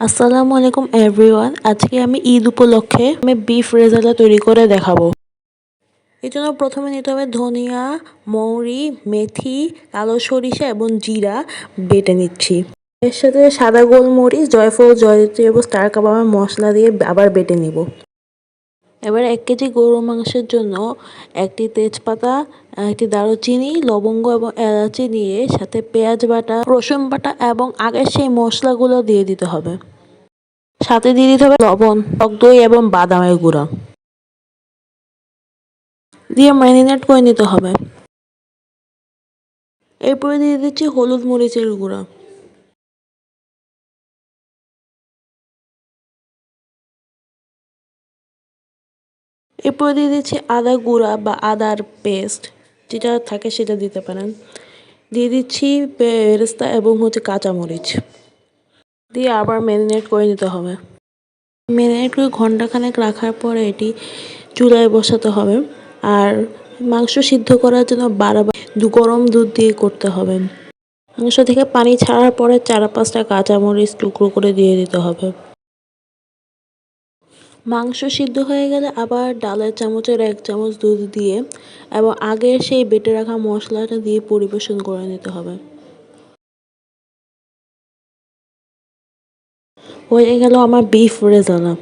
আসসালামু আলাইকুম এভরিওয়ান। আজকে আমি ঈদ উপলক্ষে বিফ রেজালা তৈরি করে দেখাবো। এই জন্য প্রথমে নিতে হবে ধনিয়া, মৌরি, মেথি, কালো সরিষা এবং জিরা বেটে নিচ্ছি। এর সাথে সাদা গোলমরিচ, জয়ফল, জয়ত্রী এবং স্টার কাবাব মশলা দিয়ে আবার বেটে নিব। এবার 1 কেজি গরু মাংসের জন্য একটি তেজপাতা, একটি দারুচিনি, লবঙ্গ এবং এলাচি নিয়ে সাথে পেঁয়াজ বাটা, রসুন বাটা এবং আগের সেই মশলাগুলো দিয়ে দিতে হবে। সাথে দিয়ে দিতে হবে লবণ, টক দই এবং বাদামের গুঁড়া দিয়ে ম্যারিনেট করে নিতে হবে। এরপরে দিয়ে দিচ্ছি হলুদ মরিচের গুঁড়া, এরপরে দিয়ে দিচ্ছি আদা গুঁড়া বা আদার পেস্ট, যেটা থাকে সেটা দিতে পারেন। দিয়ে দিচ্ছি বেরেস্তা এবং কাঁচামরিচ দিয়ে আবার ম্যারিনেট করে নিতে হবে। ম্যারিনেট করে ঘন্টাখানেক রাখার পরে এটি চুলায় বসাতে হবে। আর মাংস সিদ্ধ করার জন্য বারবার গরম দুধ দিয়ে করতে হবে। মাংস থেকে পানি ছাড়ার পরে 4-5টা কাঁচামরিচ টুকরো করে দিয়ে দিতে হবে। মাংস সিদ্ধ হয়ে গেলে আবার ডালের চামচের 1 চামচ দুধ দিয়ে এবং আগের সেই বেটে রাখা মশলাটা দিয়ে পরিবেশন করে নিতে হবে। হয়ে গেল আমার বিফ রেজালা।